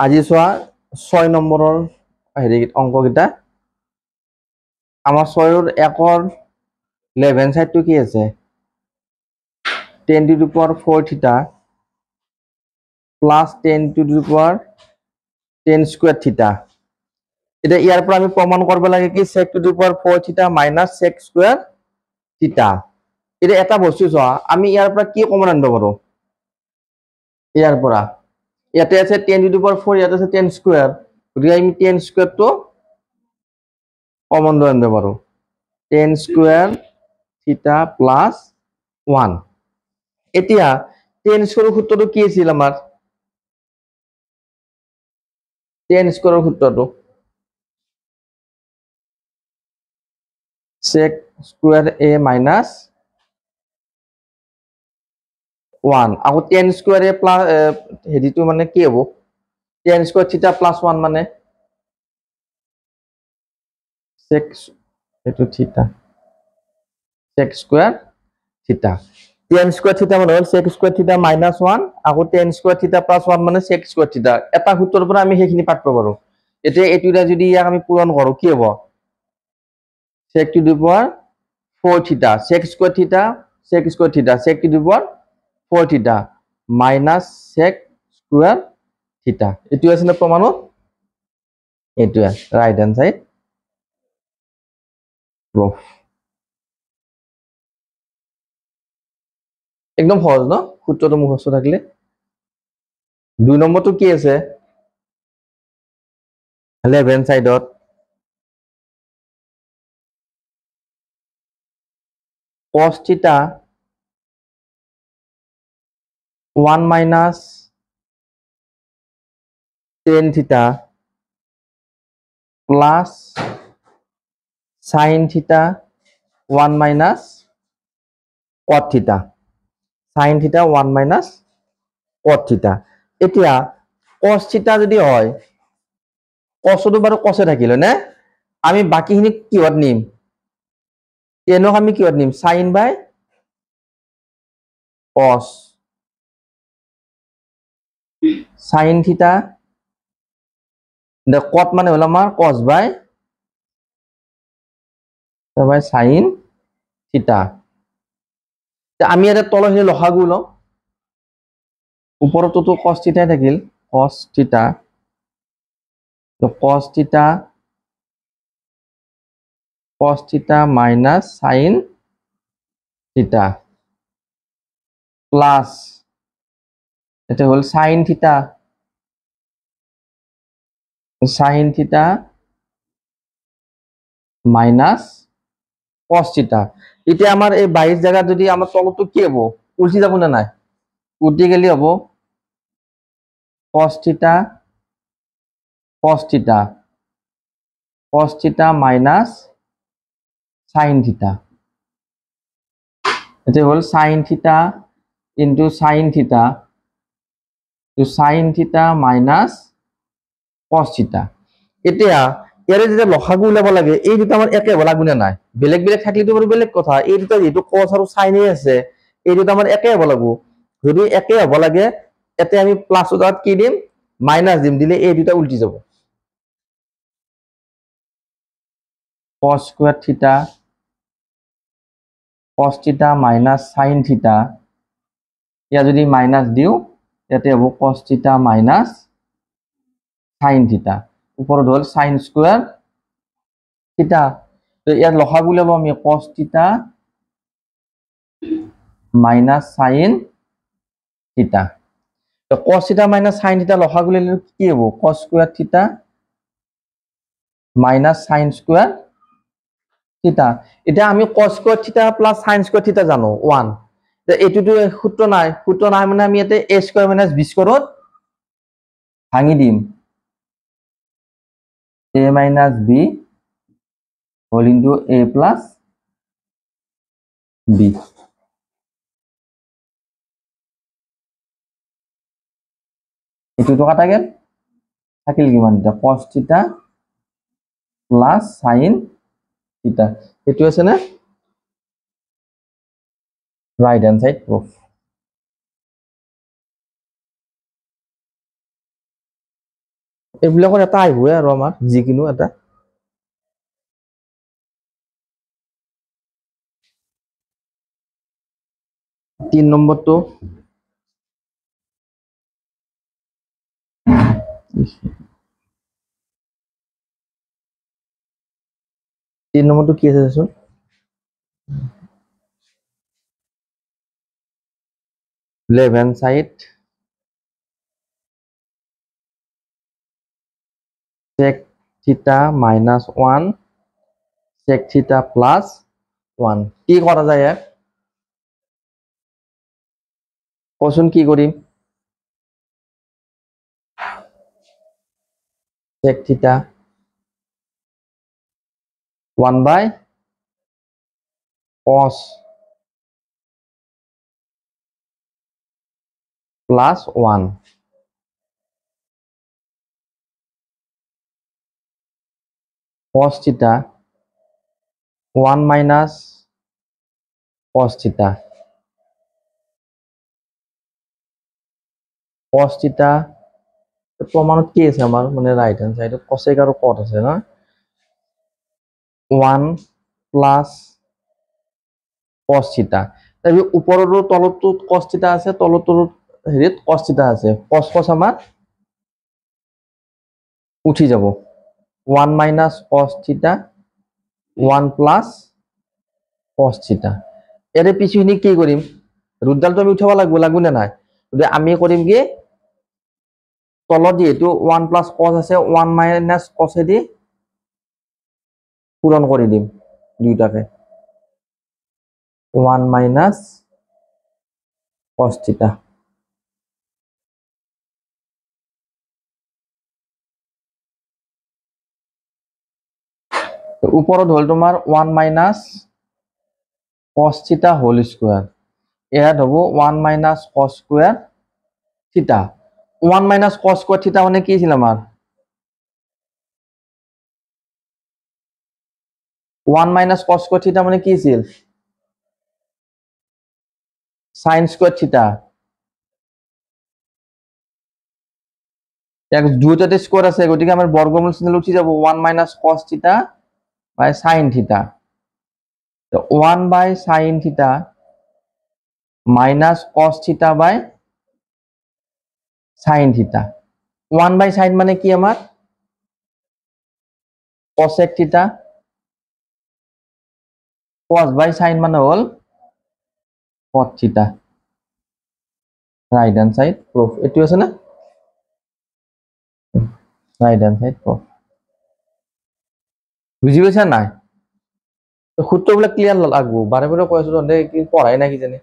আজি চোৱা 6 নম্বৰৰ হেৰি অংককেইটা আমাৰ 6ৰ 1ৰ লেফট হেণ্ড সাইডটো কি আছে 10 to the power 4 theta plus 10 to the power 10 square theta এটা ইয়াৰ পৰা আমি প্ৰমাণ কৰিব লাগে কি sec to the power 4 theta minus sec square theta এটা এটা বস্তু চোৱা আমি ইয়াৰ পৰা কি কমন আনিব পাৰো ইয়াৰ পৰা ইয়াতে আছে 10 to the power 4 ইয়াতে আছে 10 square গতিকে আমি 10 square টো কমন লৈ আনিব পাৰো 10 square theta plus 1 এতিয়া 10 square সূত্ৰটো কি আছিল আমাৰ 10 square সূত্ৰটো sec square a minus 1 আকৌ 10 square a plus হেৰিটো মানে কি হ'ব 10 square theta plus 1 মানে sec এটো theta sec square theta 10 square theta মানে হল sec square theta minus 1 আকৌ 10 square theta plus 1 মানে sec square theta এটা সূত্ৰৰ পৰা আমি হেখিনি পাঠ পাব পাৰো এতিয়া এটুৰা যদি ইয়াক আমি পূৰণ কৰো কি হ'ব sec to the power 4 theta sec square theta sec square theta sec to the power 4 theta minus sec square theta এটু আছে না প্রমাণ এটু রাইট হ্যান্ড সাইড প্রুফ একদম সহজ ন সূত্রটো মুখস্থ থাকলে 2 নম্বরটো কি আছে left hand সাইডত cos theta 1 minus tan theta plus sin theta 1 minus cot theta sin theta 1 minus cot theta এতিয়া cos theta যদি হয় cos তো বাৰু cos এ থাকিল না আমি বাকিখিনি কিহত নিম এনক আমি কিহত নিম sin by cos sin theta the cot মানে হলো আমার cos by sin theta আমি এটা তলহি লহাগু ল উপরতো তো cos theta থাকিল cos theta তো cos theta minus sin theta plus এটা হল sin theta minus cos theta এটা আমার এই 22 জায়গা যদি আমার তলতো কি হবে উল্টি যাব না নাই উল্টি গেলি হবে cos theta minus sin theta এটা হল sin theta into sin theta to sin theta minus cos theta এতিয়া ইয়ারে যেটা লসাগু উলাব লাগে এই দুটো আমার একে হব লাগবে না নাই বেলেগ বেলেগ থাকলে তো বড় বেলেগ কথা এই দুটো যেহেতু cos আর sin এ আছে এই দুটো আমার একে হব লাগবে যদি একে হব লাগে এতে আমি প্লাস ওদাত কি দিম মাইনাস দিম দিলে এই দুটো উল্টি যাব cos square theta minus sin theta ইয়া যদি মাইনাস দিও এতে হব cos theta minus sin theta উপরে হল sin square theta তো ইয়ার লসাগু লব আমি cos theta minus sin theta তো cos theta minus sin theta লসাগু ললে কি হব cos square theta minus sin square theta এটা আমি cos square theta plus sin square theta জানো 1 তো এটুটো সূত্র নাই মানে আমি এতে a square minus b square ভাঙি দিম a minus b whole into a plus b এটুটো কাটা গেল থাকিল কিমান এটা cos theta plus sin theta এটু আছে না right hand side proof এইবিলাকৰ এটা আহিবই আৰু আমাৰ যিকিনো এটা 3 নম্বৰটো 3 নম্বৰটো কি আছে দেচোন left hand side sec theta minus 1 sec theta plus 1 কি করা যায় ইয়াক কোশ্চেন কি করিম sec theta 1 by cos plus 1 cos theta 1 minus cos theta প্রমাণত কি আছে আমার মানে রাইট হ্যান্ড সাইডে cosec আর cot আছে না 1 plus cos theta তাই উপৰৰ তলতো cos theta আছে তলতো হেৰিত cos theta আছে cos cos আমাৰ উঠি যাব 1 minus cos theta 1 plus cos theta এর পিছুনি কি করিম রুটডালটো আমি উঠাব লাগব না নাই যদি আমি করিম কি তলত যেহেতু 1 plus cos আছে 1 minus cos এ দি পূরণ করে দিম দুইটাকে 1 minus cos theta তো উপরত হল তোমার 1 minus cos theta whole square এয়াত হবো 1 minus cos square theta 1 minus cos square theta মানে কি ছিল আমার 1 minus cos square theta মানে কি ছিল sin square theta এক দুইটাতে স্কয়ার আছে গতিকে আমার বর্গমূল চিহ্ন উঠি যাব 1 minus cos theta by sin theta তো 1 by sin theta minus cos theta by sin theta 1 by sin মানে কি আমার cosec theta cos by sin মানে হল cot theta right hand side proof এটু আছে না right hand side proof বুঝি পাইছা নাই তো সূত্রগুলো ক্লিয়ার লাগবো বারে বারে কইছো তন্দে কি পড়াই না কি জানি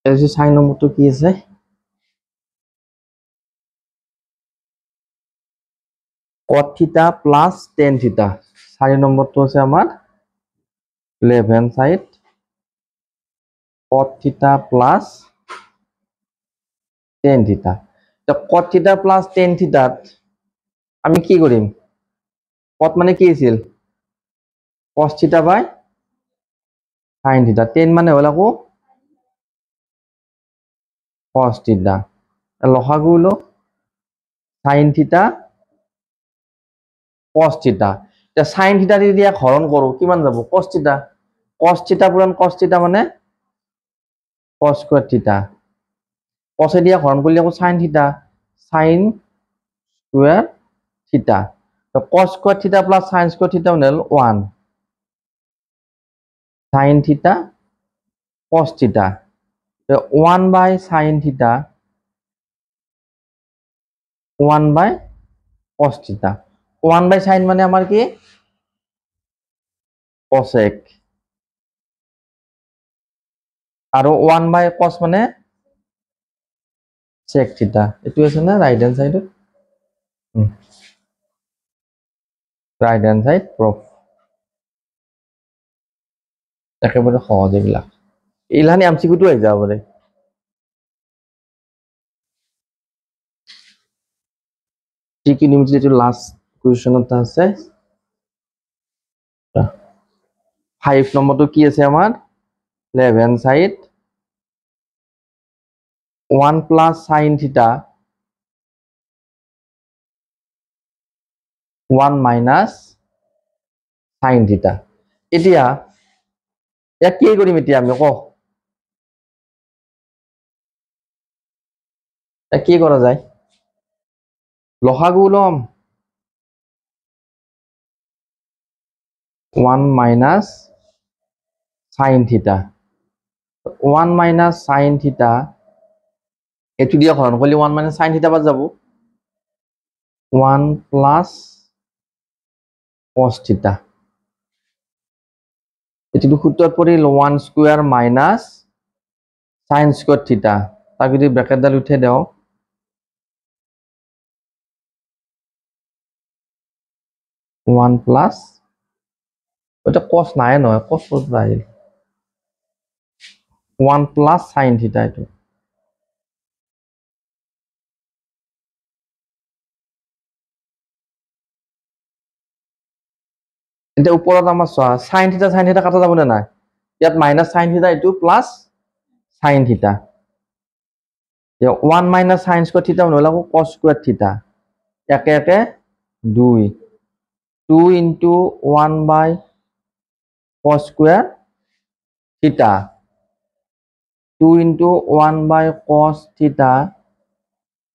এই যে সাইন নম্বরটো কি আছে cot theta plus tan theta 4 নম্বরটো আছে আমার left hand side cot theta plus tan theta তো cot theta plus tan theta আমি কি করিম cot মানে কি ছিল cos theta by sin theta tan মানে হল আকো cos theta লসাগু হলো sin theta cos theta তে sin theta দিয়া হরণ করো কিমান যাব cos theta পুরান cos theta মানে cos square theta cos দিয়া হরণ করলে আকো sin theta sin square theta তো cos square theta plus sin square theta মানে 1 sin theta cos theta তো 1 by sin theta 1 by cos theta 1 by sin মানে আমার কি cosec আর 1 by cos মানে sec theta এটু আছে না right hand side right hand side proof একেবারে সহজ এগুলা ইলানি এমসিকিউটো আই যাব পারে ট্রিগোনোমেট্রি যেটো লাস্ট কোয়েশ্চনত আছে 5 নম্বরটো কি আছে আমার left hand side 1 plus sin theta 1 minus sin theta এতিয়া ইয়াক কি কৰিম এতিয়া আমি ক কি কৰা যায় লসাগু লম 1 minus sin theta 1 minus sin theta এটো দিয়া হৰণ কৰিলে 1 minus sin theta বাদ যাব 1 plus cos theta এটো সূত্ৰত পৰিল 1 square minus sin square theta তাক যদি ব্র্যাকেট ডাল উঠে দাও 1 plus ওটা cos নাই নয় cos কত আহিল 1 plus sin theta এটো এটা উপৰত আমাৰ sin theta কাটা যাব না নাই ইয়াত minus sin theta এটো plus sin theta 1 minus sin square theta হলো cos square theta একে একে 2 2 into 1 by cos square theta 2 into 1 by cos theta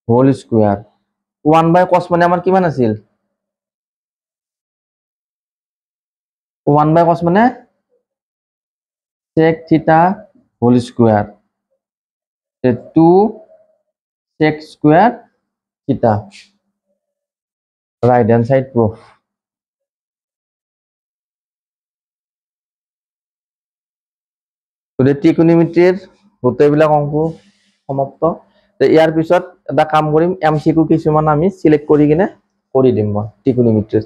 whole square 1 by cos মানে আমার কিমান আছিল 1 by cos মানে sec theta whole square 2 sec square theta right hand side proof তো ত্ৰিকোণমিতিৰ গোটেইবিলাক অংক সমাপ্ত তো ইয়াৰ পিছত এটা কাম কৰিম এমসিকিউ কিছুমান আমি সিলেক্ট কৰি কিনে কৰি দিম মই ত্ৰিকোণমিতিৰ